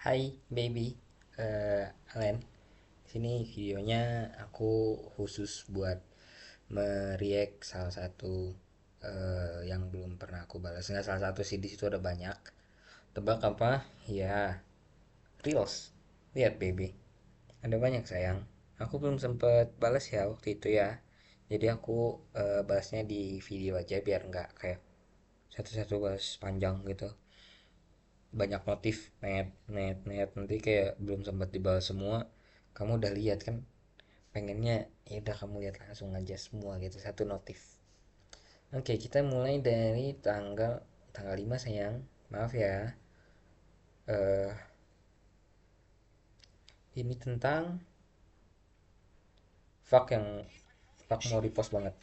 Hai baby, Alen. Sini videonya aku khusus buat mereact salah satu yang belum pernah aku balas. Nggak salah satu sih, di situ ada banyak. Tebak apa? Ya, Reels. Lihat baby, ada banyak sayang. Aku belum sempet balas ya waktu itu ya. Jadi aku balasnya di video aja biar nggak kayak satu-satu balas panjang gitu. Banyak notif, net net net, nanti kayak belum sempat dibalas semua. Kamu udah lihat kan, pengennya ya udah kamu lihat langsung aja semua gitu, satu notif. Oke, kita mulai dari tanggal tanggal 5 sayang. Maaf ya. eh ini tentang fak mau repost banget.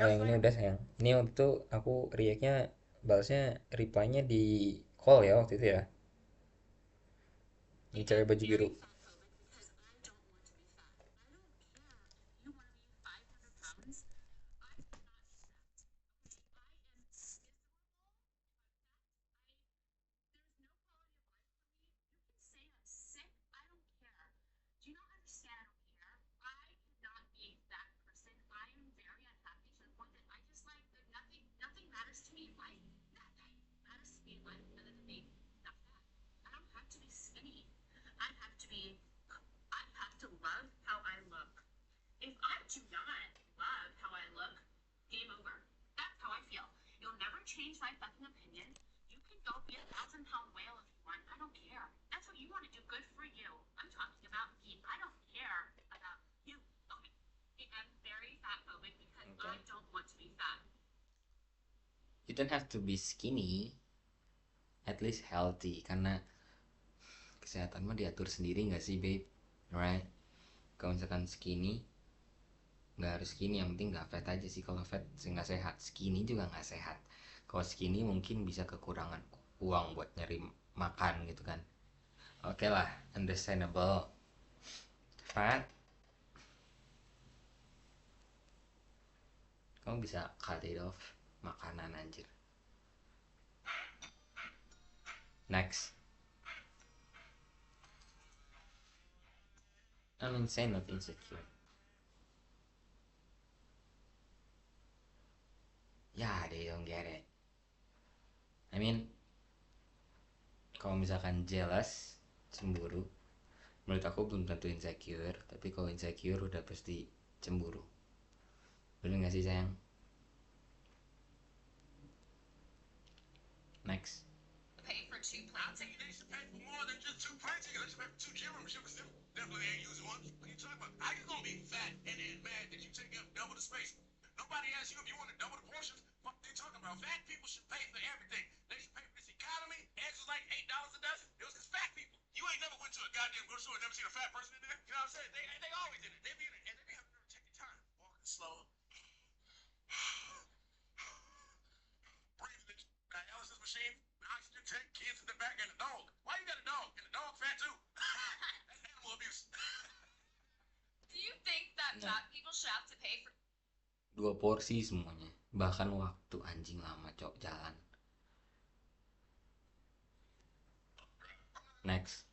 Oh, yang ini udah sayang. Ini waktu itu aku reactnya, balasnya, reply-nya di call ya waktu itu ya. Ini cewek baju biru. You don't have to be skinny, at least healthy, karena kesehatan mah diatur sendiri nggak sih babe, right? Kalau misalkan skinny, nggak harus skinny, yang penting nggak fat aja sih. Kalau fat sih nggak sehat, skinny juga nggak sehat. Kalau skinny mungkin bisa kekurangan uang buat nyari makan gitu kan. Oke lah, understandable. Fat, kamu bisa cut it off makanan anjir. Next. I'm insane, not insecure. Yeah, they don't get it. I mean, kalau misalkan jealous, cemburu, menurut aku belum tentu insecure. Tapi kalau insecure udah pasti cemburu. Bener gak sih sayang? Next. Nah, dua porsi semuanya. Bahkan waktu anjing lama cok jalan. Next.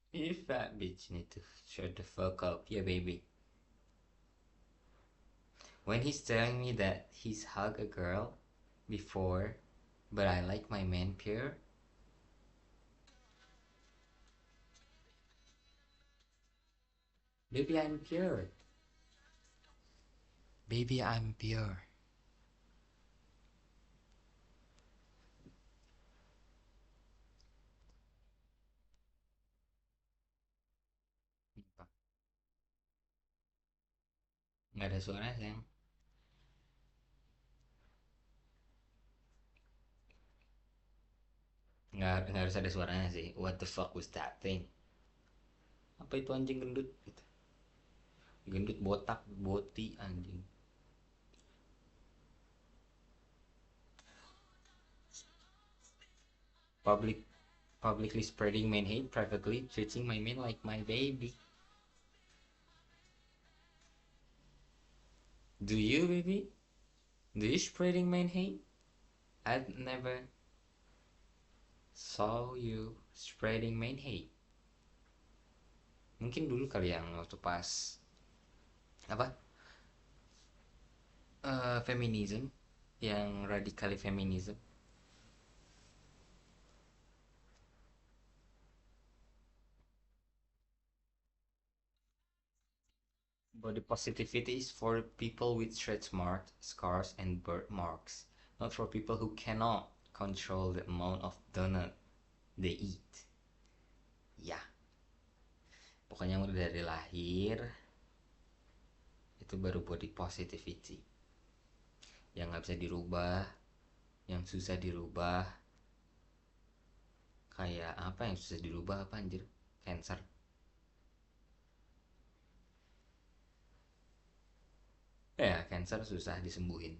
You fat bitch need to shut the fuck up, yeah baby. When he's telling me that he's hugged a girl before, but I like my man pure. Baby, I'm pure. Baby, I'm pure. Nggak ada suara sayang. Nggak harus ada suaranya sih. What the fuck was that thing? Apa itu anjing gendut? Gitu. Gendut botak, boti anjing. Public Publicly spreading man hate, privately treating my man like my baby. Do you, baby? Do you spreading man hate? I never saw you spreading man hate. Mungkin dulu kali yang waktu pas apa feminism, yang radikal feminism. Body positivity is for people with stretch marks, scars, and birthmarks, not for people who cannot control the amount of donut they eat. Ya, pokoknya udah dari lahir itu baru body positivity. Yang nggak bisa dirubah, yang susah dirubah. Kayak apa yang susah dirubah apa anjir? Cancer. Ya, cancer susah disembuhin.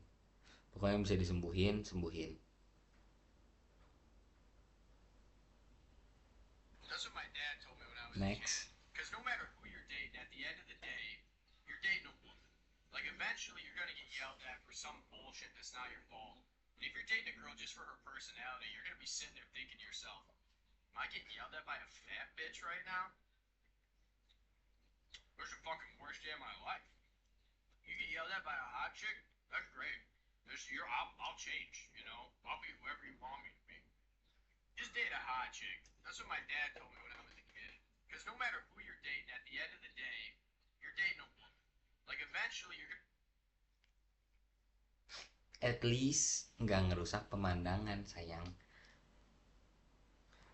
Pokoknya yang bisa disembuhin, sembuhin. That's what my dad told me when I was a kid. Next. Because no matter who you're dating, at the end of the day, you're dating a woman. Like, eventually, you're going to get yelled at for some bullshit that's not your fault. And if you're dating a girl just for her personality, you're going to be sitting there thinking to yourself, am I getting yelled at by a fat bitch right now? Where's the fucking worst day of my life? You get yelled at by a hot chick? That's great. I'll change, you know? I'll be whoever you want me to be. Just date a hot chick. That's what my dad told me when I was a kid. Because no matter who you're dating, at the end of the day, you're dating a woman. Like eventually you're gonna. At least nggak ngerusak pemandangan sayang.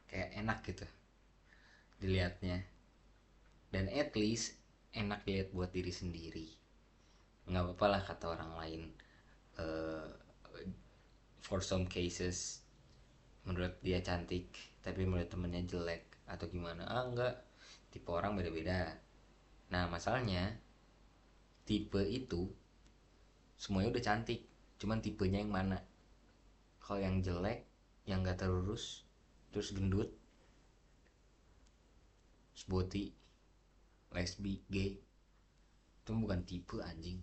Kayak enak gitu dilihatnya. Dan at least enak dilihat buat diri sendiri. Nggak apa-apa lah kata orang lain. uh, for some cases menurut dia cantik tapi menurut temennya jelek atau gimana, enggak, tipe orang beda-beda. Nah masalahnya tipe itu semuanya udah cantik, cuman tipenya yang mana. Kalau yang jelek, yang gak terurus, terus gendut, seboti, lesbi, gay, itu bukan tipe anjing.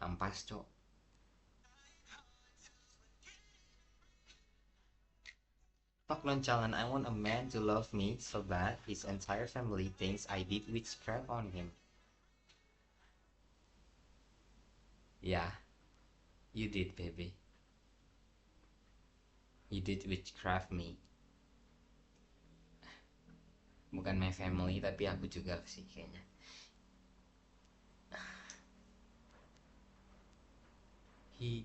Ampas cok. Fuck nonchalant, I want a man to love me so bad his entire family thinks I did witchcraft on him. Yeah, you did baby. You did witchcraft me. Bukan my family tapi aku juga sih kayaknya. Hi.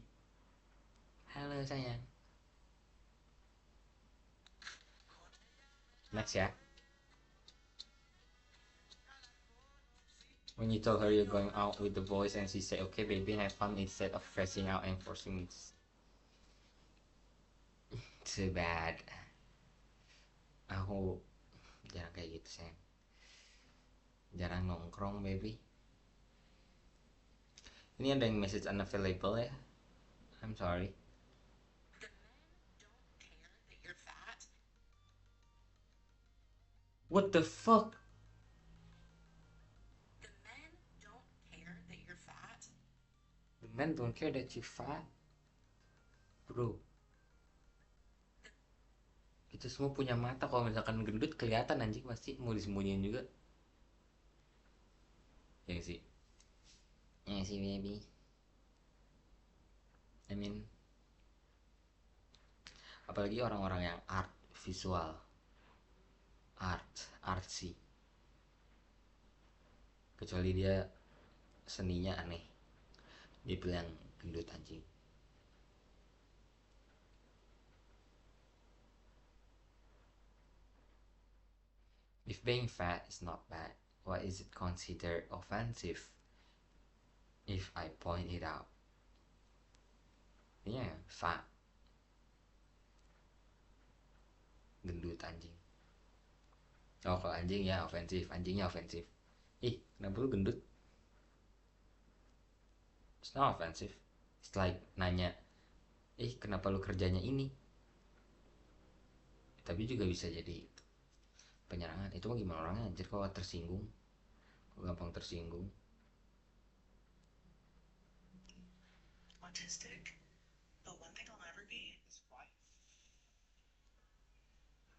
Halo sayang. Next ya. When you told her you're going out with the boys and she said, okay baby, have fun instead of stressing out and forcing me. Too bad. Aku jarang kayak gitu sayang. Jarang nongkrong baby. Ini ada yang message unavailable ya. I'm sorry. What the fuck? The men don't care that you're fat. The men don't care that you fat. Bro, kita semua punya mata, kalau misalkan gendut kelihatan anjing, pasti mau disembunyiin juga. Ya sih. Ya sih baby. I mean, apalagi orang-orang yang art visual, artsy, kecuali dia seninya aneh, dia bilang gendut anjing. If being fat is not bad, why is it considered offensive if I point it out? Iya, fat, gendut anjing. Oh kalau anjing ya ofensif, anjingnya ofensif. Ih kenapa lu gendut? It's not offensive. It's like nanya, ih kenapa lu kerjanya ini? Tapi juga bisa jadi penyerangan. Itu mah gimana orangnya anjir, kalau tersinggung, kalau gampang tersinggung. autistic, but one thing I'll never be.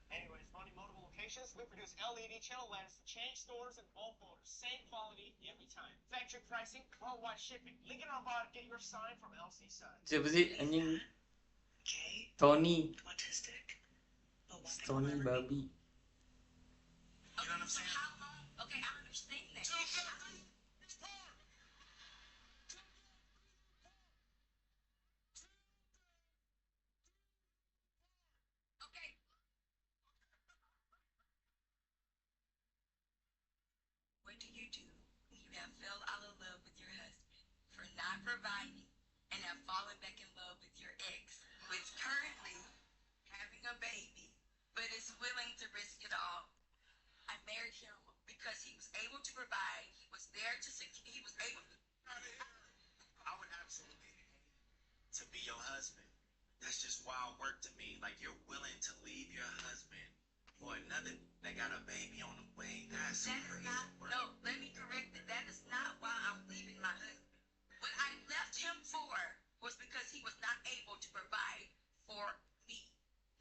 Anyways, running multiple locations, we produce LED channel lens to change stores and bulk orders. Same quality every time. Factory pricing, worldwide shipping. Link in our bio to get your sign from LC side. Siapa sih anjing? Okay, Tony. autistic, but one thing I'll Tony never be. babi. You know what I'm saying? How long? Okay, I understand that. Okay. What do you do when you have fell out of love with your husband for not providing and have fallen back in love with your ex, who is currently having a baby, but is willing to risk it all? I married him because he was able to provide. He was there to secure. He was able to. I would absolutely hate to be your husband. That's just wild work to me. Like, you're willing to leave your husband for another that got a baby on the way. That's That is crazy not. work. No, let me correct it. That is not why I'm leaving my husband. What I left him for was because he was not able to provide for me.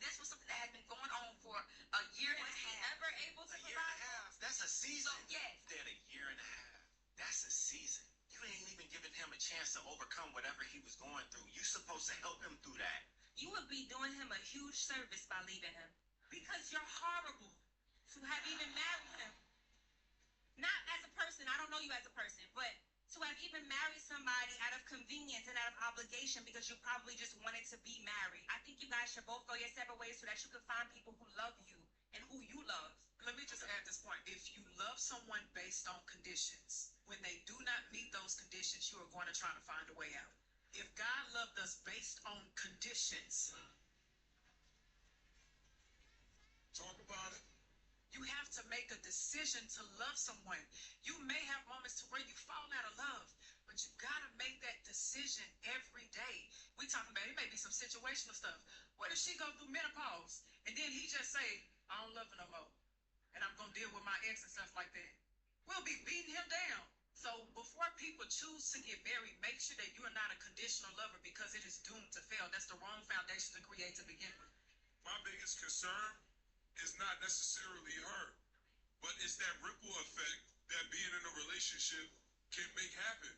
This was something that had been going on for a year and a half. Was he ever able to A year and a provide? half. That's a season. So yes. That a year and a half. That's a season. You ain't even giving him a chance to overcome whatever he was going through. You supposed to help him through that. You would be doing him a huge service by leaving him. Because you're horrible to have even married him. Not as a person, I don't know you as a person, but to have even married somebody out of convenience and out of obligation because you probably just wanted to be married. I think you guys should both go your separate ways so that you can find people who love you and who you love. Let me just add this point. If you love someone based on conditions, when they do not meet those conditions, you are going to try to find a way out. If God loved us based on conditions, Talk about it. you have to make a decision to love someone. You may have moments to where you fall out of love, but you gotta make that decision every day. We talking about, it may be some situational stuff. What if she go through menopause and then he just say, I don't love her no more, and I'm gonna deal with my ex and stuff like that? We'll be beating him down. So before people choose to get married, make sure that you are not a conditional lover, because it is doomed to fail. That's the wrong foundation to create to begin with. My biggest concern is not necessarily her, but it's that ripple effect that being in a relationship can make happen.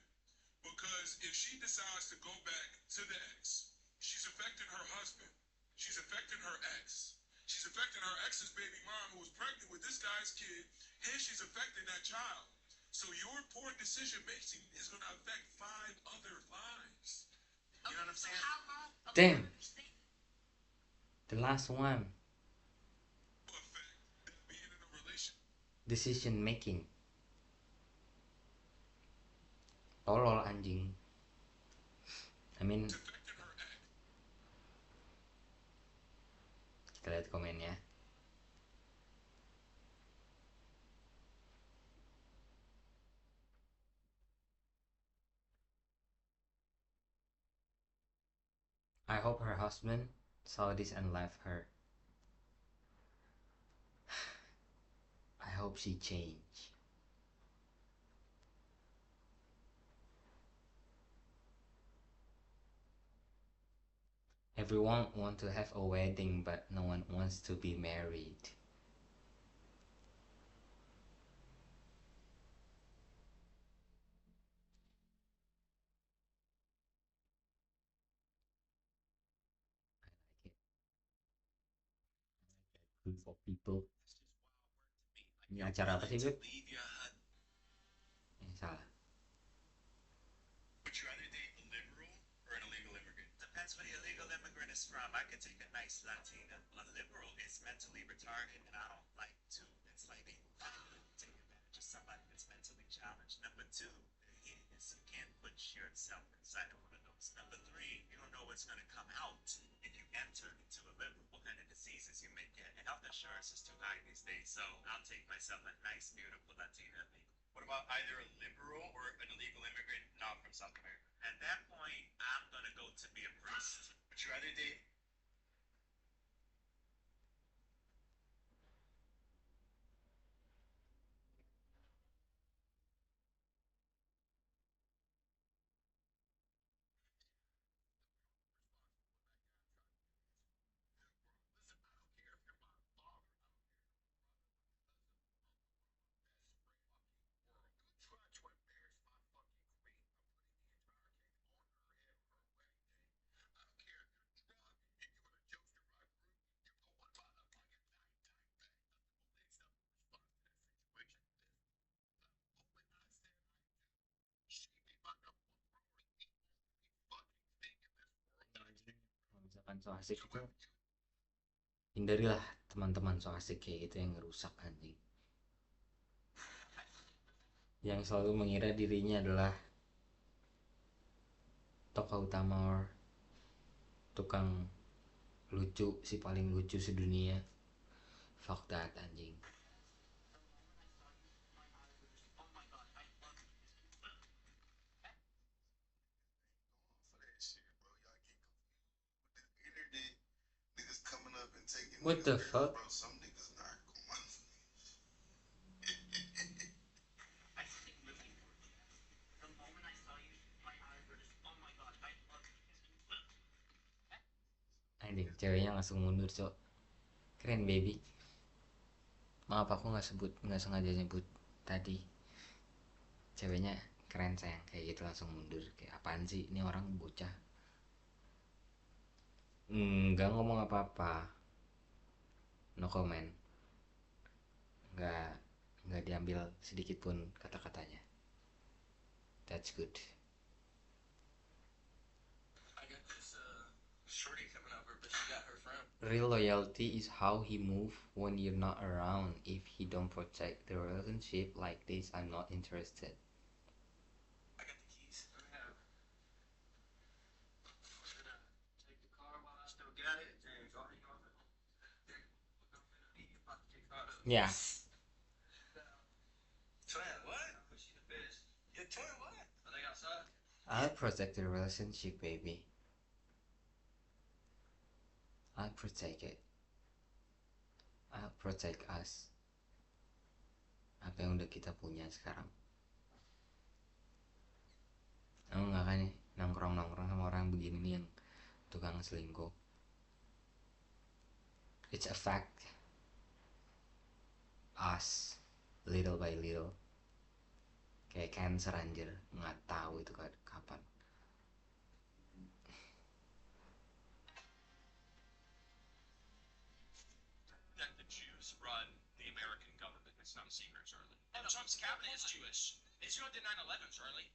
Because if she decides to go back to the ex, she's affecting her husband. She's affecting her ex. She's affecting her ex's baby mom who was pregnant with this guy's kid, and she's affecting that child. So your poor decision making is going to affect 5 other lives. You know what I'm So saying? how long? Damn. I understand. The last one. Affect being in a relationship. Decision making. Tolol anjing. I mean, It's affecting her ex. kita lihat komennya. I hope her husband saw this and left her. I hope she changed. Everyone wants to have a wedding, but no one wants to be married. I like it. Group of people. Ini acara apa sih, Beb? Leave your husband. Salah. Would you rather date a liberal or an illegal immigrant? Depends where the illegal immigrant is from. I could take a nice Latina. A liberal is mentally retarded, and I don't like to enslave people. I don't like to take advantage of somebody that's mentally challenged. Number 2 is you can't put yourself inside of one of those. Number 3, you don't know what's going to come out if you enter into a liberal. What kind of diseases you may get. And health insurance is too high these days, so I'll take myself a nice, beautiful Latina. What about either a liberal or an illegal immigrant not from South America? At that point, I'm going to go to be a priest. Would you rather date misalkan so asik itu, hindarilah teman-teman so asik kayak gitu yang ngerusak anjing, yang selalu mengira dirinya adalah tokoh utama or tukang lucu, si paling lucu sedunia. Fuck that anjing. What the fuck? Anjing, ceweknya langsung mundur, cok. Keren, baby. Maaf aku nggak sengaja nyebut tadi. Ceweknya keren sayang, kayak gitu langsung mundur. Kayak apaan sih? Ini orang bocah. Nggak ngomong apa-apa. No comment. Nggak nggak diambil sedikit pun kata-katanya. That's good. I got this shorty coming over, but she got her friend. Real loyalty is how he move when you're not around. If he don't protect the relationship like this, I'm not interested. I got the keys. Yeah. Should I take the car while I still got it? James, go hang on. You about to take out of Yeah. Twin, what? She the bitch. Your twin, what? Are they outside? I'll protect the relationship, baby. I'll protect it. I'll protect us. Apa yang udah kita punya sekarang. Kamu nggak kan nih nongkrong sama orang begini nih yang tukang selingkuh. It's a fact. Us, little by little. Kayak cancer anjir, nggak tahu itu kapan. That the Jews run the American government. It's not a secret, Charlie. And Trump's cabinet is Jewish. Israel did 9/11, Charlie.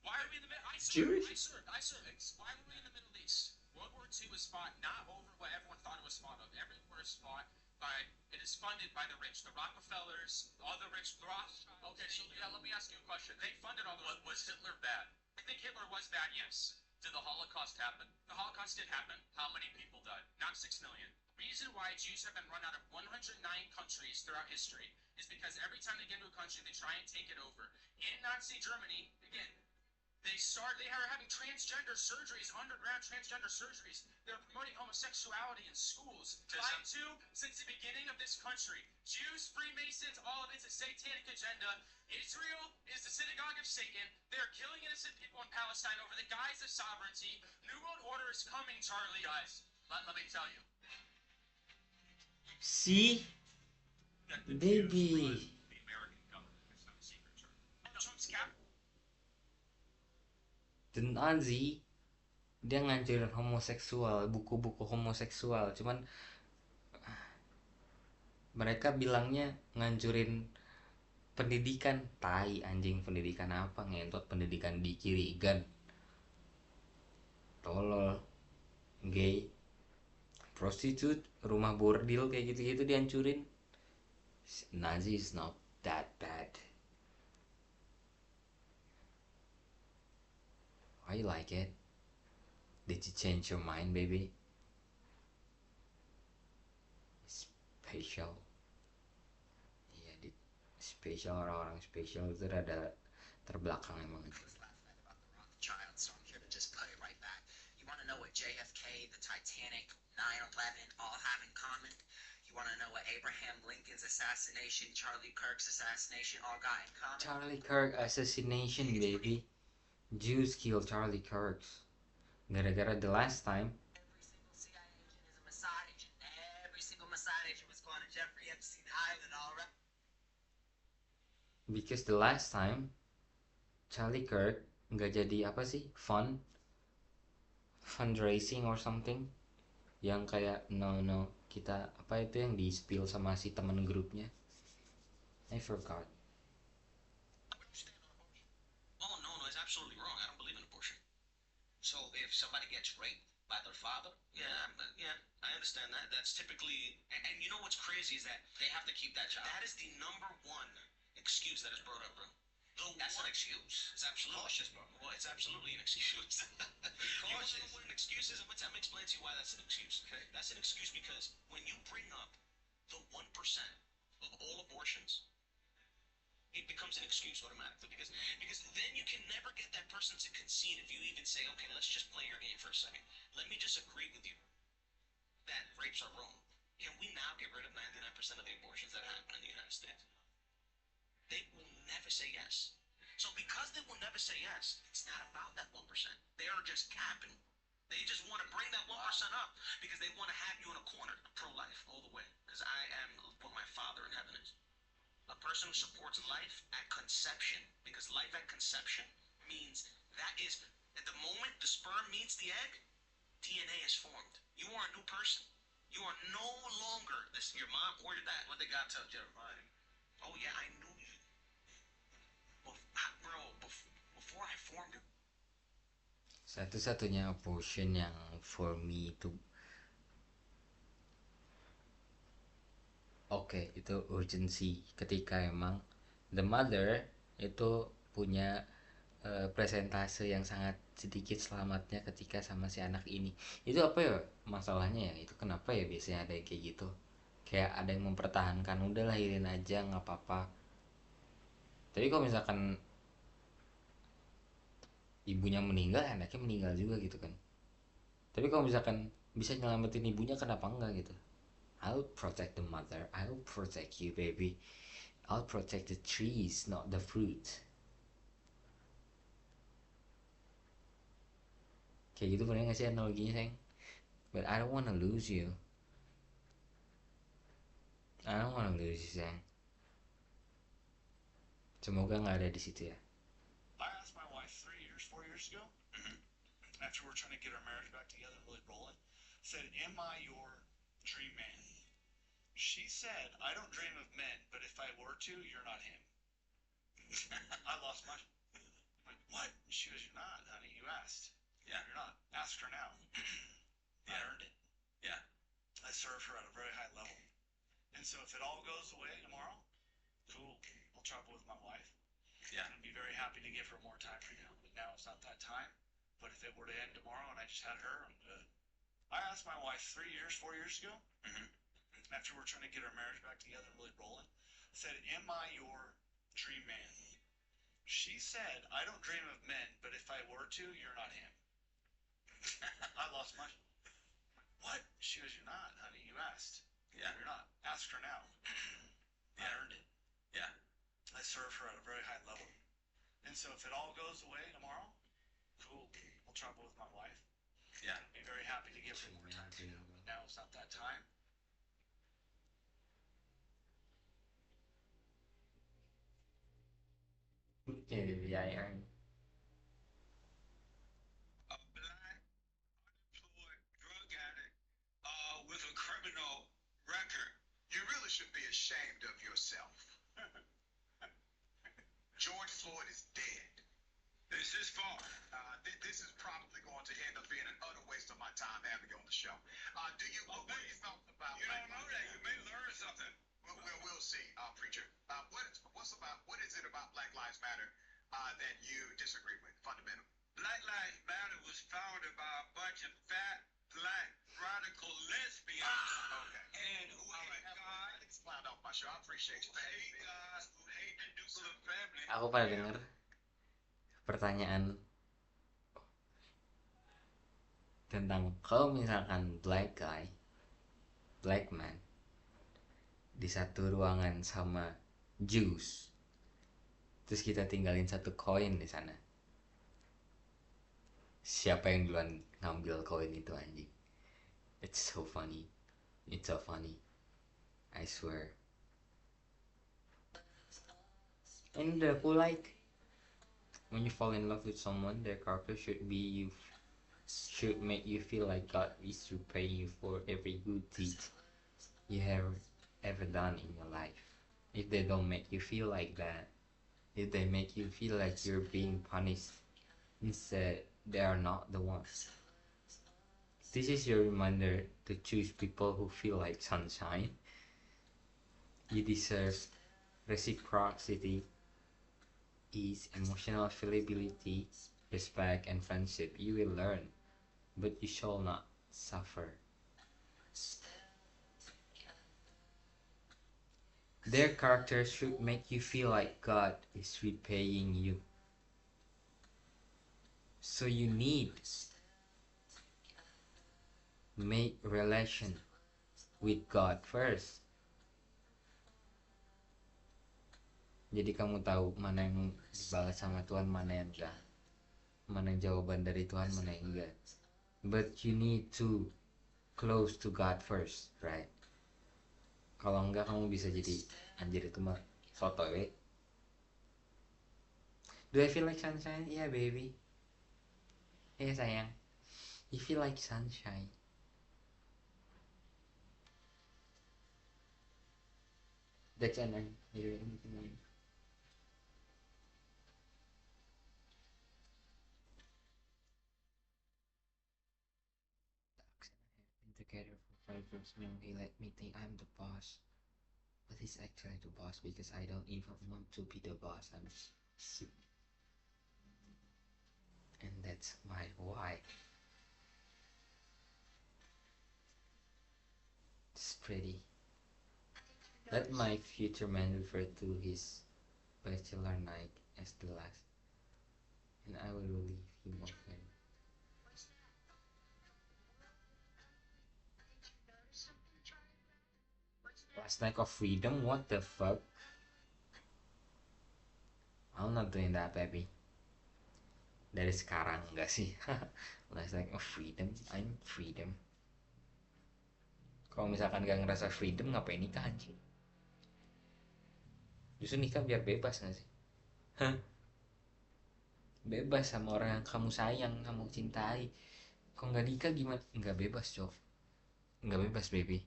Why are we in the Middle East? Jewish? I served. Why were we in the Middle East? World War II was fought not over what everyone thought it was fought of. Every war is fought by, it is funded by the rich, the Rockefellers, all the rich, the Rothschilds. Okay, so yeah, let me ask you a question. They funded all the. Was Hitler bad? I think Hitler was bad, yes. Did the Holocaust happen? The Holocaust did happen. How many people died? Not 6 million. Reason why Jews have been run out of 109 countries throughout history is because every time they get into a country, they try and take it over. In Nazi Germany, again, they are having transgender surgeries, underground transgender surgeries. They're promoting homosexuality in schools. Line 2, since the beginning of this country, Jews, Freemasons, all of it's a satanic agenda. Israel is the synagogue of Satan. They're killing innocent people in Palestine over the guise of sovereignty. New World Order is coming, Charlie. Guys, let me tell you. See? Baby. The American government. It's not a secret, Charlie. Trump's cap. The Nazi, dia ngancurin homoseksual, buku-buku homoseksual. Cuman mereka bilangnya ngancurin pendidikan. Tai anjing, pendidikan apa? Ngentot pendidikan di Kirigan. Tolol. Gay. Prostitute, rumah bordil kayak gitu-gitu dihancurin. Nazi is not that bad. Why you like it? Did you change your mind, baby? Special. Iya, spesial, orang-orang spesial itu rada terbelakang emang. Last night about the Rothschilds, so I'm here to just put it right back. You want to know what JFK, the Titanic, 9/11 all have in common? You want to know what Abraham Lincoln's assassination, Charlie Kirk's assassination all got in common? Charlie Kirk assassination, baby. Jews killed Charlie Kirk. Gara-gara the last time. Every single CIA agent is a Mossad agent. Every single Mossad agent was going to Jeffrey Epstein Island, all right? Because the last time Charlie Kirk nggak jadi apa sih, fundraising or something, yang kayak no kita apa itu yang di spill sama si teman grupnya, I forgot. Where do you stand on abortion? Oh, no, it's absolutely wrong. I don't believe in abortion. So if somebody gets raped, by their father. Yeah, yeah, I understand that. That's typically, and you know what's crazy is that they have to keep that child. That is the number one excuse that is brought up, bro. That's an excuse. It's absolutely cautious, bro. Well, it's absolutely an excuse. You want to know what an excuse is? I'm gonna explain to you why that's an excuse. Okay, that's an excuse because when you bring up the 1% of all abortions, it becomes an excuse automatically because then you can never get that person to concede if you even say, okay, let's just play your game for a second. Let me just agree with you that rapes are wrong. Can we now get rid of 99% of the abortions that happen in the United States? They will never say yes. So because they will never say yes, it's not about that 1%. They are just capping. They just want to bring that 1% up because they want to have you in a corner, pro-life all the way. Because I am what my father in heaven is. A person who supports life at conception, because life at conception means that is, at the moment the sperm meets the egg, DNA is formed. You are a new person. You are no longer this. Your mom or your dad. What did God tell Jeremiah? Oh yeah, I knew you, bro. Before I formed you. Satu-satunya abortion yang for me itu oke, itu urgency ketika emang the mother itu punya presentase yang sangat sedikit selamatnya ketika sama si anak ini. Itu apa ya masalahnya ya? Itu kenapa ya biasanya ada yang kayak gitu? Kayak ada yang mempertahankan, udah lahirin aja nggak apa-apa. Tapi kalau misalkan ibunya meninggal, anaknya meninggal juga gitu kan. Tapi kalau misalkan bisa nyelamatin ibunya, kenapa enggak gitu? I'll protect the mother, I'll protect you baby, I'll protect the trees, not the fruit. Kayak gitu bener gak sih analoginya sayang? But I don't wanna lose you, I don't wanna lose you sayang. Semoga gak ada di situ ya. I asked my wife 3 years, 4 years ago, after we're trying to get our marriage back together and really rolling, said, am I your dream man? She said, I don't dream of men, but if I were to, you're not him. I lost my... I'm like, what? She goes, you're not, honey. You asked. Yeah. You're not. Ask her now. I earned it. Yeah. I served her at a very high level. And so if it all goes away tomorrow, cool. I'll travel with my wife. Yeah. I'd be very happy to give her more time right now. But now it's not that time. But if it were to end tomorrow and I just had her, I'm good. I asked my wife 3 years, 4 years ago, after we're trying to get our marriage back together and really rolling, said, am I your dream man? She said, I don't dream of men, but if I were to, you're not him. I lost my... What? She goes, you're not, honey. You asked. Yeah. You're not. Ask her now. I earned it. Yeah. I served her at a very high level. And so if it all goes away tomorrow, cool. I'll travel with my wife. Yeah. I'd be very happy to give her more time too. But now it's not that time. Yeah, I earned. A black, unemployed drug addict with a criminal record. You really should be ashamed of yourself. George Floyd is dead. This is far. This is probably going to end up being an utter waste of my time having you on the show. Do you? What do you felt about? You don't know that. You may learn something. We'll see, preacher. What is it about Black Lives Matter that you disagree with fundamentally? Black Lives Matter was founded by a bunch of fat black radical lesbians. Okay. And who hate God. Expound off my show. I appreciate you. Who hate God, who hate the nuclear family. Aku pernah denger pertanyaan tentang kalau misalkan black guy, black man di satu ruangan sama Jews, terus kita tinggalin satu koin di sana, siapa yang duluan ngambil koin itu anjing? It's so funny, it's so funny, I swear. And aku like when you fall in love with someone, their character should make you feel like God is repaying you for every good deed you have ever done in your life. If they don't make you feel like that, if they make you feel like you're being punished, instead they are not the ones. This is your reminder to choose people who feel like sunshine. You deserve reciprocity, ease, emotional availability, respect, and friendship. You will learn, but you shall not suffer. Their characters should make you feel like God is repaying you. So you need make relation with God first. Jadi kamu tahu mana yang dibalas sama Tuhan, mana yang enggak. Mana yang jawaban dari Tuhan, mana yang enggak. But you need to close to God first, right? Kalau enggak kamu bisa jadi anjir itu mah foto ya. Do I feel like sunshine? Yeah, baby. Yeah, sayang. You feel like sunshine. That's an been together for 5 years now. He let me think I'm the boss. But he's actually the boss because I don't even want to be the boss. I'm sick. And that's my why. It's pretty. Let my future man refer to his bachelor night as the last, and I will leave him open. Last night of freedom? What the fuck? I'm not doing that, baby. Dari sekarang enggak sih? Last night of freedom, I'm freedom. Kalau misalkan gak ngerasa freedom, ngapain nikah anjing? Justru nikah biar bebas gak sih? Hah? Bebas sama orang yang kamu sayang, kamu cintai. Kalau nggak nikah gimana? Nggak bebas, cok. Nggak bebas, baby.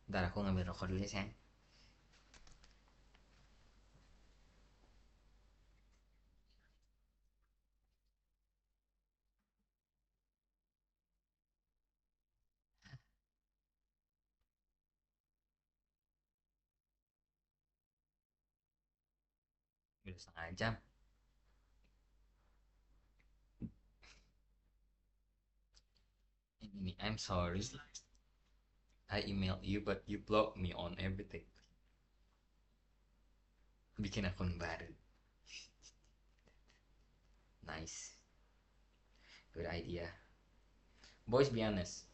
Ntar aku ngambil rokok dulu ya, sayang. Udah setengah jam. Ini, I'm sorry. I emailed you but you blocked me on everything. Bikin akun baru. Nice. Good idea. Boys, be honest.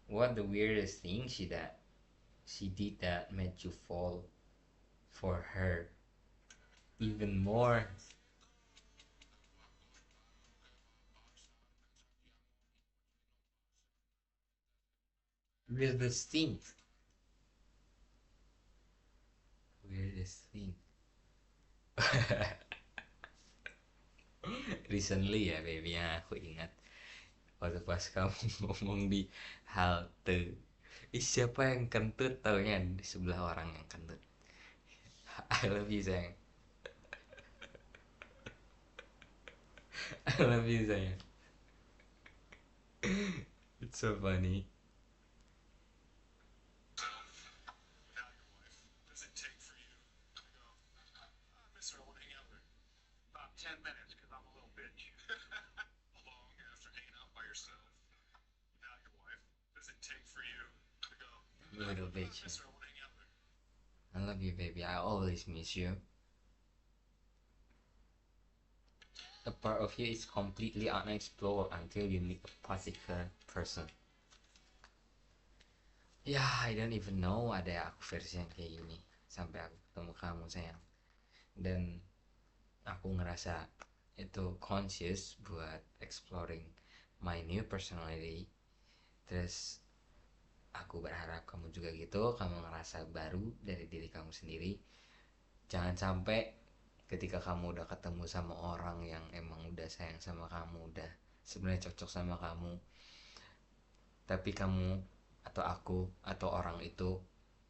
What the weirdest thing she did that made you fall for her even more? Weirdest thing. Weirdest thing. Recently ya, baby, yang aku ingat waktu pas kamu ngomong di halte. Siapa yang kentut, taunya di sebelah orang yang kentut. I love you, sayang. I love you, sayang. It's so funny. Without your wife, does it take for you to go, I miss her, I want to hang out with her? About 10 minutes, because I'm a little bitch. Long after hanging out by yourself, without your wife, does it take for you to go, Little I bitch. miss her, I want to hang out with her? I love you, baby. I always miss you. A part of you is completely unexplored until you meet a particular person. Ya, I don't even know ada aku versi yang kayak gini sampai aku ketemu kamu, sayang. Dan aku ngerasa itu conscious buat exploring my new personality. Terus aku berharap kamu juga gitu, kamu ngerasa baru dari diri kamu sendiri. Jangan sampai ketika kamu udah ketemu sama orang yang emang udah sayang sama kamu, udah sebenarnya cocok sama kamu, tapi kamu atau aku atau orang itu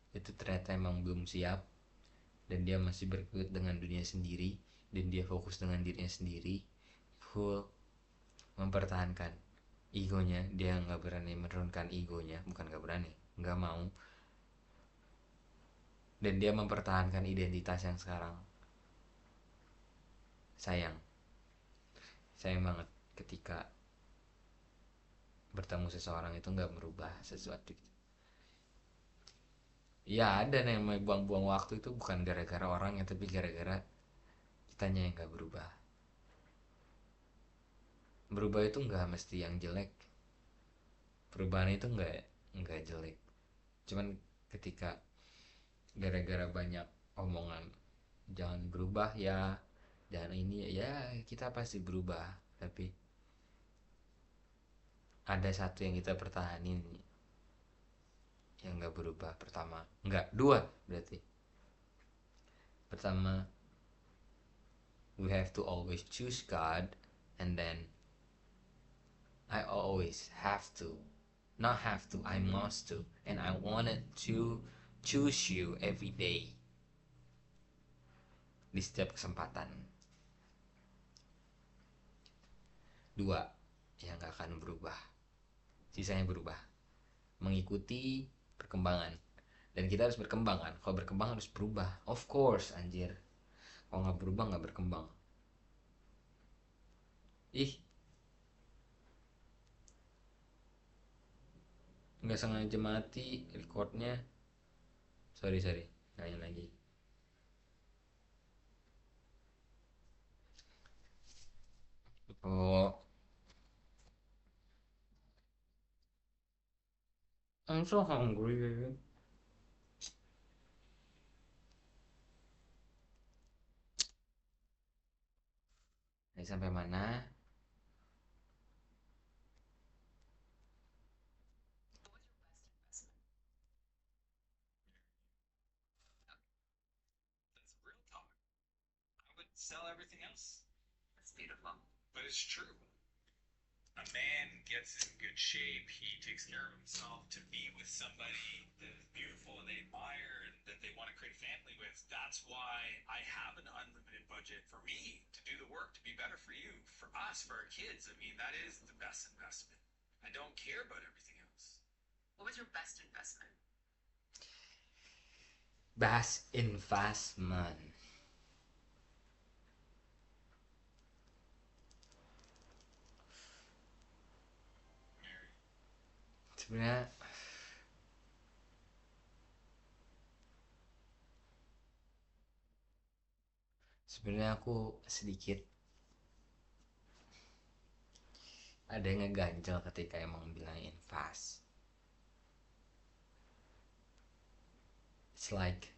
ternyata emang belum siap, dan dia masih berkutat dengan dunia sendiri, dan dia fokus dengan dirinya sendiri, full mempertahankan egonya, dia nggak berani menurunkan egonya, bukan nggak berani, nggak mau, dan dia mempertahankan identitas yang sekarang. Sayang, sayang banget ketika bertemu seseorang itu nggak merubah sesuatu. Ya ada nih, yang buang-buang waktu itu bukan gara-gara orangnya, tapi gara-gara kitanya yang nggak berubah. Berubah itu nggak mesti yang jelek, perubahan itu nggak jelek, cuman ketika gara-gara banyak omongan jangan berubah ya, jangan ini ya, kita pasti berubah, tapi ada satu yang kita pertahanin yang nggak berubah. Pertama, nggak, dua berarti. Pertama, we have to always choose God, and then I always have to, not have to, I must to, and I wanted to choose you every day, di setiap kesempatan. Dua yang gak akan berubah, sisanya berubah mengikuti perkembangan. Dan kita harus berkembang kan, kalau berkembang harus berubah, of course anjir. Kalau nggak berubah nggak berkembang. Ih, nggak sengaja mati recordnya, sorry nanya lagi. Oh, I'm so hungry. Ini sampai mana? That's real talk. I would sell everything else. That's beautiful. But it's true. A man gets in good shape, he takes care of himself to be with somebody that is beautiful and they admire and that they want to create a family with. That's why I have an unlimited budget for me to do the work, to be better for you, for us, for our kids. I mean, that is the best investment. I don't care about everything else. What was your best investment? Best investment. Sebenarnya aku sedikit ada yang ngeganjel ketika emang bilang invest. It's like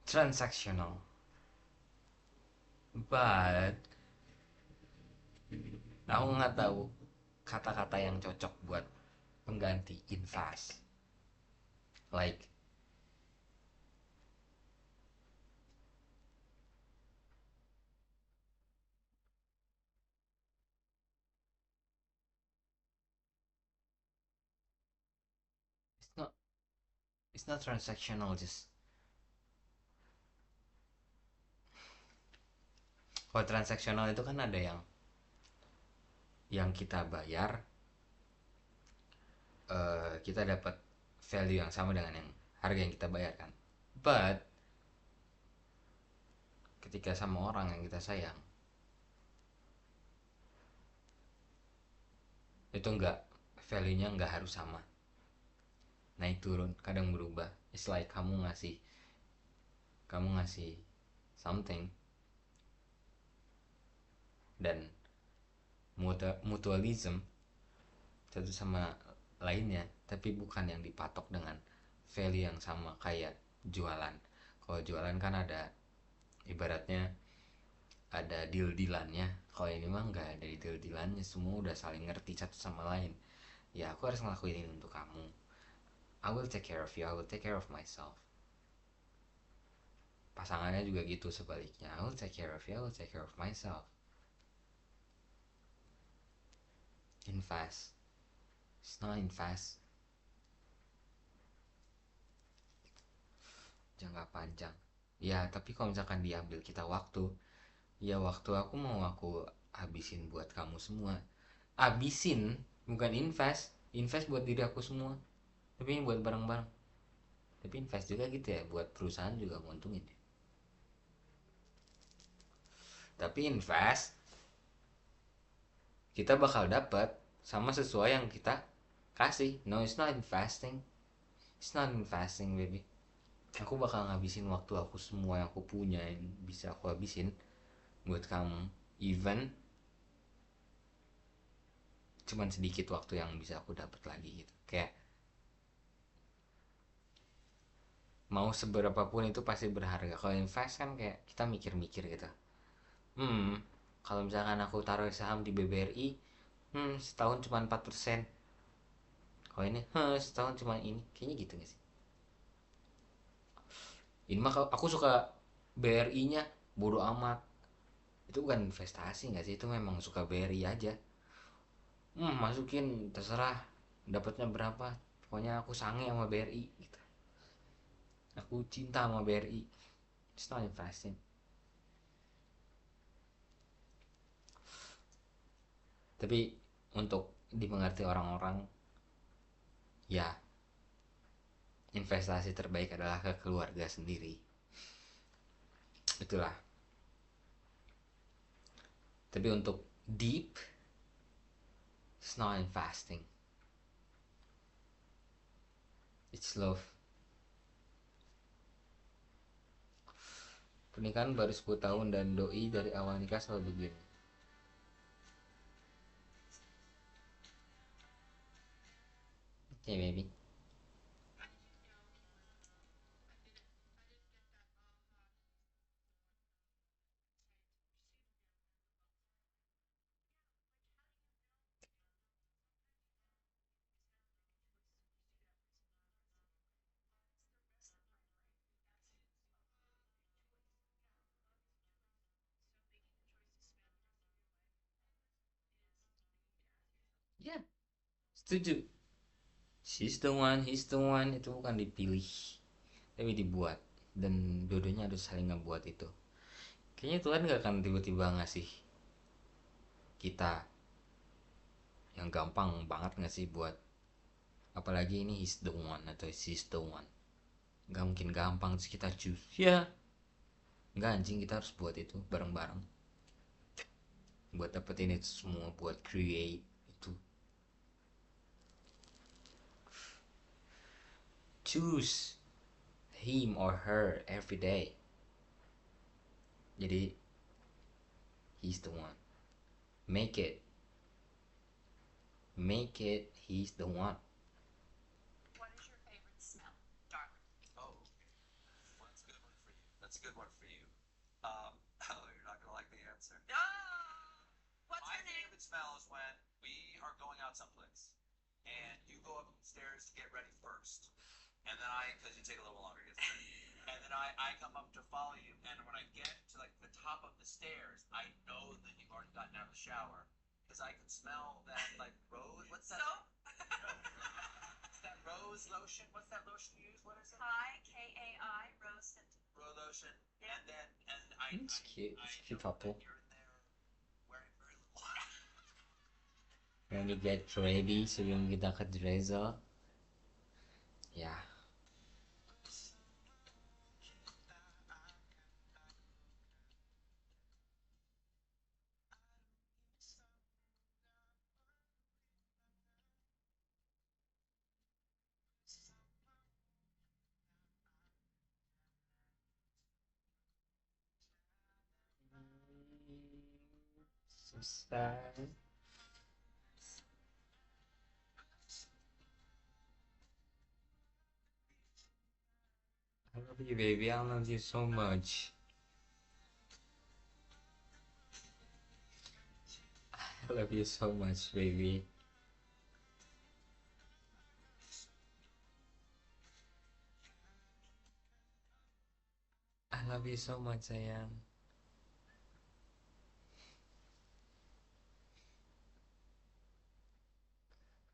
transactional, but aku nggak tahu kata-kata yang cocok buat pengganti invest. Like it's not transactional, just kalau transaksional itu kan ada yang kita bayar, kita dapat value yang sama dengan yang harga yang kita bayarkan. But ketika sama orang yang kita sayang, itu enggak, value-nya enggak harus sama, naik turun, kadang berubah. It's like kamu ngasih something dan mutualism satu sama lainnya, tapi bukan yang dipatok dengan value yang sama kayak jualan. Kalau jualan kan ada, ibaratnya ada deal-dealannya. Kalau ini mah nggak ada deal-dealannya, semua udah saling ngerti satu sama lain. Ya aku harus ngelakuin ini untuk kamu, I will take care of you, I will take care of myself. Pasangannya juga gitu sebaliknya, I will take care of you, I will take care of myself. Invest, it's not invest jangka panjang. Ya tapi kalau misalkan diambil kita waktu, ya waktu aku mau aku habisin buat kamu semua. Habisin, bukan invest. Invest buat diri aku semua, tapi ini buat barang-barang. Tapi invest juga gitu ya, buat perusahaan juga nguntungin ya. Tapi invest, kita bakal dapat sama sesuai yang kita kasih. No, it's not investing. It's not investing, baby. Aku bakal ngabisin waktu aku semua yang aku punya, yang bisa aku habisin buat kamu. Even cuman sedikit waktu yang bisa aku dapat lagi gitu. Kayak mau seberapa pun itu pasti berharga. Kalau invest kan kayak kita mikir-mikir gitu. Hmm, kalau misalkan aku taruh saham di BBRI, setahun cuma 4%. Kalau ini, setahun cuma ini. Kayaknya gitu gak sih? Ini mah aku suka BRI-nya, bodo amat. Itu bukan investasi gak sih? Itu memang suka BRI aja. Masukin terserah dapatnya berapa. Pokoknya aku sange sama BRI gitu. Aku cinta sama BRI. It's not investing. Tapi untuk dimengerti orang-orang, ya investasi terbaik adalah ke keluarga sendiri. Itulah. Tapi untuk deep, it's not investing. It's love. Pernikahan baru 10 tahun dan doi dari awal nikah selalu begini. Okay, baby. Ya, yeah, setuju. She's the one, he's the one. Itu bukan dipilih, tapi dibuat. Dan dua-duanya harus saling ngebuat itu. Kayaknya Tuhan gak akan tiba-tiba ngasih kita yang gampang banget ngasih buat. Apalagi ini he's the one atau she's the one. Gak mungkin gampang sih kita choose. Ya, nggak anjing, kita harus buat itu bareng-bareng. Buat dapetin itu semua, buat create itu. Choose him or her every day. Jadi he's the one. Make it. Make it. He's the one. What is your favorite smell, darling? Oh, well, that's a good one for you. That's a good one for you. Oh, you're not gonna like the answer. What's My your name? favorite smell is when we are going out someplace, and you go upstairs to get ready first, and then because you take a little longer to get ready, and then I come up to follow you, and when I get to like the top of the stairs, I know that you've already gotten out of the shower because I can smell that like rose. What's that? Soap? It's that rose lotion. What's that lotion you use? What is it? Hi, Kai, rose scent. Rose lotion. Yeah. And then I. It's cute. It's a cute know couple. that you're in there wearing very little. When we get ready sebelum kita ke Drizzle. Ya. So sad. I love you, baby. I love you so much. I love you so much, baby. I love you so much, sayang.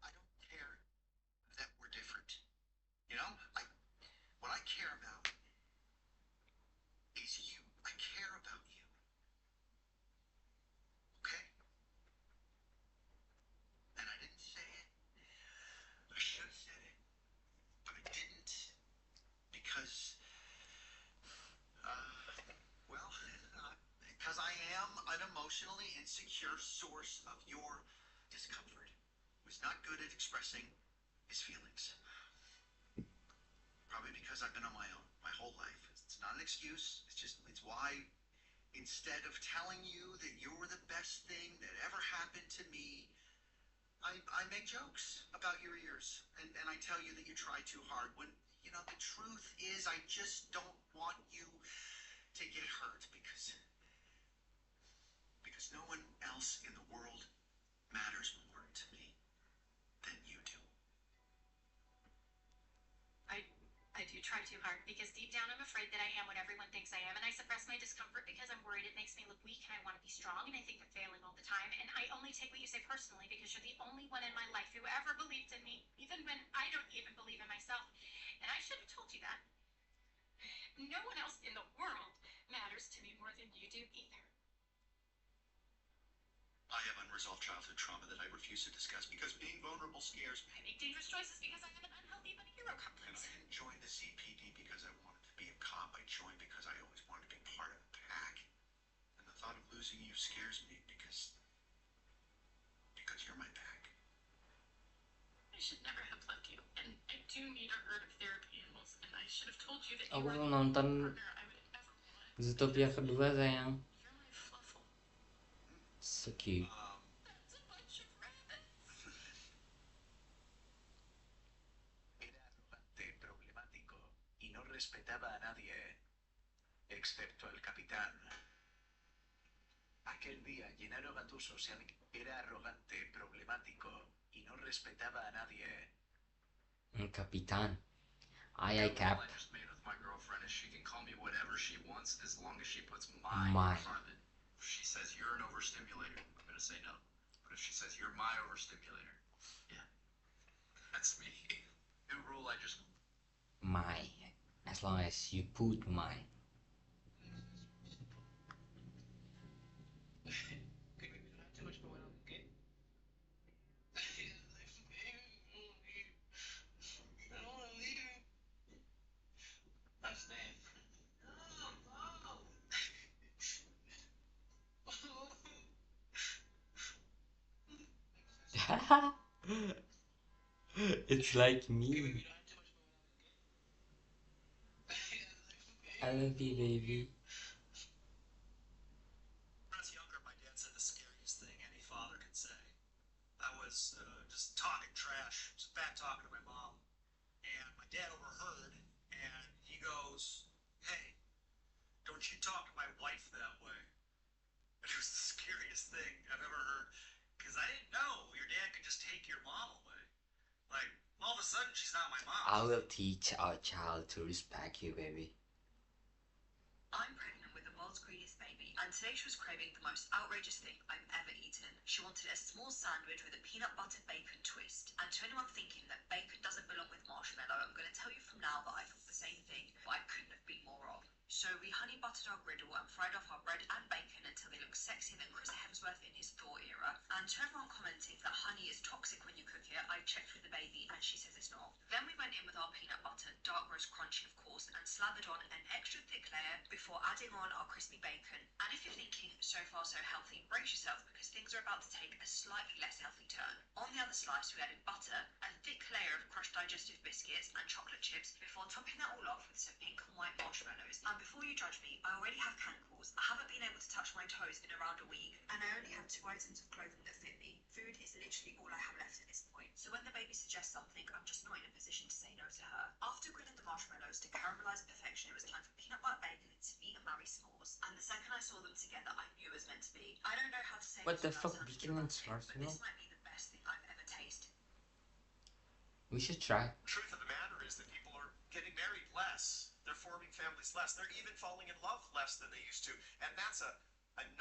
I don't care that we're different. You know, what I care about inner source of your discomfort, was not good at expressing his feelings. Probably because I've been on my own my whole life. It's not an excuse. It's why instead of telling you that you're the best thing that ever happened to me, I make jokes about your ears. And I tell you that you try too hard when, the truth is I just don't want you to get hurt because no one else in the world matters more to me than you do. I do try too hard because deep down I'm afraid that I am what everyone thinks I am, and I suppress my discomfort because I'm worried it makes me look weak and I want to be strong, and I think I'm failing all the time, and I only take what you say personally because you're the only one in my life who ever believed in me, even when I don't even believe in myself. And I should have told you that. No one else in the world matters to me more than you do either. I have unresolved childhood trauma that I refuse to discuss because being vulnerable scares me. I make dangerous choices because I have an unhealthy but hero And complex. I didn't join the CPD because I wanted to be a cop. I joined because I always wanted to be part of a pack. And the thought of losing you scares me because you're my pack. I should never have left you, and I do need a herd of therapy animals, and I should have told you that you Aku were belum the nonton partner I would ever want. Zootopia kedua sayang. You're my fluffle. So cute. That's a bunch of rabbits. Era arrogante, problemático y no respetaba a nadie, excepto al capitán. Aquel día, Gennaro Gattuso era arrogante, problemático y no respetaba a nadie. Capitán. Aye, Cap. I just made with my girlfriend is she can call me whatever she wants as long as she puts my My. in front of it. If she says you're an overstimulator, I'm gonna say no. But if she says you're my overstimulator, yeah, that's me. New rule, I just My. As long as you put my. Okay, maybe we don't have too much going on, okay? I don't wanna leave. I'm staying. It's like Okay, maybe me. we don't have too much going on, okay? I love you, baby. When I was younger, my dad said the scariest thing any father could say. I was just talking trash, just bad talking to my mom. And my dad overheard, and he goes, "Hey, don't you talk to my wife that way." And it was the scariest thing I've ever heard, because I didn't know your dad could just take your mom away. Like, all of a sudden, she's not my mom. I will teach our child to respect you, baby. I'm pregnant with the world's greediest baby, and today she was craving the most outrageous thing I've ever eaten. She wanted a small sandwich with a peanut butter bacon twist. And to anyone thinking that bacon doesn't belong with marshmallow, I'm going to tell you from now that I thought the same thing, but I couldn't have been more wrong. So we honey buttered our griddle and fried off our bread and bacon until they looked sexier than Chris Hemsworth in his Thor era. And to everyone commenting that honey is toxic when you cook it, I checked with the baby and she says it's not. Then we went in with our peanut butter, dark roast crunchy of course, and slathered on an extra thick layer before adding on our crispy bacon. And if you're thinking so far so healthy, brace yourself because things are about to take a slightly less healthy turn. On the other slice we added butter, a thick layer of crushed digestive biscuits and chocolate chips before topping that all off with some pink and white marshmallows. And before you judge me, I already have cankles, I haven't been able to touch my toes in around a week, and I only have 2 items of clothing that fit me. Food is literally all I have left at this point. So when the baby suggests something, I'm just not in a position to say no to her. After grilling the marshmallows to caramelize perfection, it was time for peanut butter bacon to meet and marry s'mores. And the second I saw them together, I knew it was meant to be. I don't know how to say What the this fuck, without bacon and sounding dramatic, but s'mores, this might be the best thing I've ever tasted. We should try. The truth of the matter is that people are getting married less. They're forming families less. They're even falling in love less than they used to. And that's a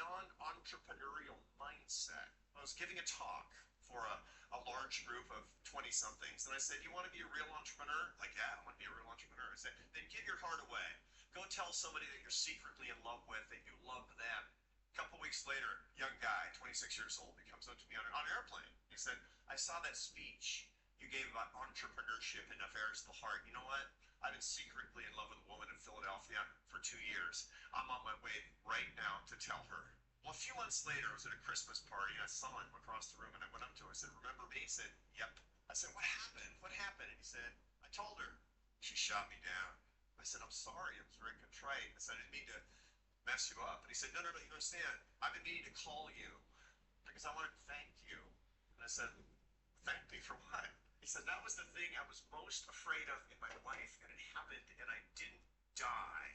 non-entrepreneurial mindset. I was giving a talk for a large group of 20-somethings, and I said, "You want to be a real entrepreneur?" Like, "Yeah, I want to be a real entrepreneur." I said, "Then give your heart away. Go tell somebody that you're secretly in love with, that you love them." A couple weeks later, young guy, 26 years old, he comes up to me on an airplane. He said, "I saw that speech you gave about entrepreneurship and affairs of the heart. You know what? I've been secretly in love with a woman in Philadelphia for 2 years. I'm on my way right now to tell her Well, a few months later, I was at a Christmas party, and I saw him across the room, and I went up to him. I said, "Remember me?" He said, "Yep." I said, "What happened? What happened?" And he said, "I told her. She shot me down." I said, "I'm sorry. I was very contrite." I said, "I didn't mean to mess you up." And he said, "No, no, no, you don't understand. I've been meaning to call you because I wanted to thank you." And I said, "Thank me for what?" He said, "That was the thing I was most afraid of in my life, and it happened, and I didn't die.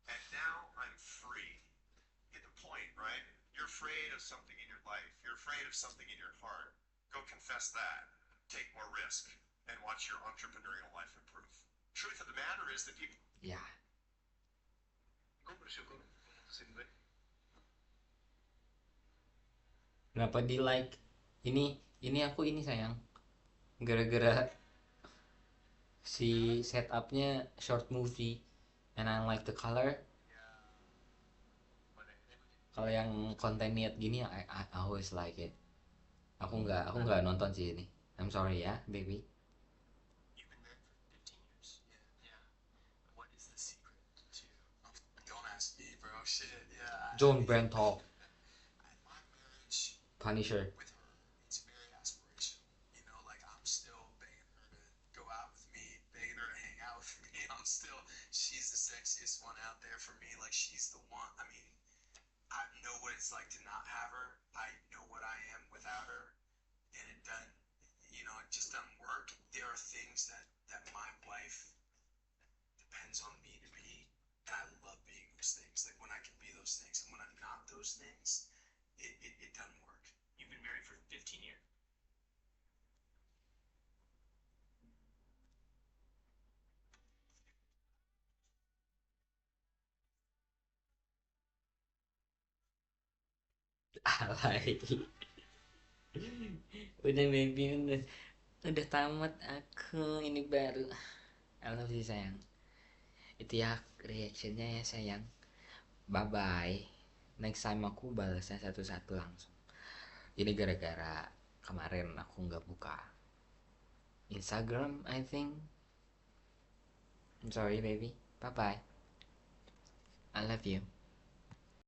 And now I'm free." Get the point, right? You're afraid of something in your life. You're afraid of something in your heart. Go confess that. Take more risk and watch your entrepreneurial life improve. Truth of the matter is that people. Ya, Gue bersyukur memutusin gue. kenapa di like? Ini aku ini sayang. Gara-gara si setupnya short movie and I like the color. Kalau yang konten niat gini I always like it. Aku nggak nonton sih ini. I'm sorry ya, baby. You've been married for 15 years. Yeah. What is the secret to? Don't ask me, bro. Shit. Yeah. John Brentalk, My marriage Punisher. with her, it's very aspirational. You know, like I'm still begging her to go out with me, begging her to hang out with me. She's the sexiest one out there for me. Like she's the one. I mean, I know what it's like to not have her. I know what I am without her, and it doesn't. You know, it just doesn't work. There are things that my wife depends on me to be, and I love being those things. Like when I can be those things, and when I'm not those things, it doesn't work. You've been married for 15 years. Alay. Udah baby, udah tamat aku ini baru. I love you sayang. Itu ya reactionnya ya sayang. Bye bye. Next time aku balasnya satu-satu langsung. Ini gara-gara kemarin aku nggak buka Instagram, I think. I'm sorry baby. Bye bye. I love you.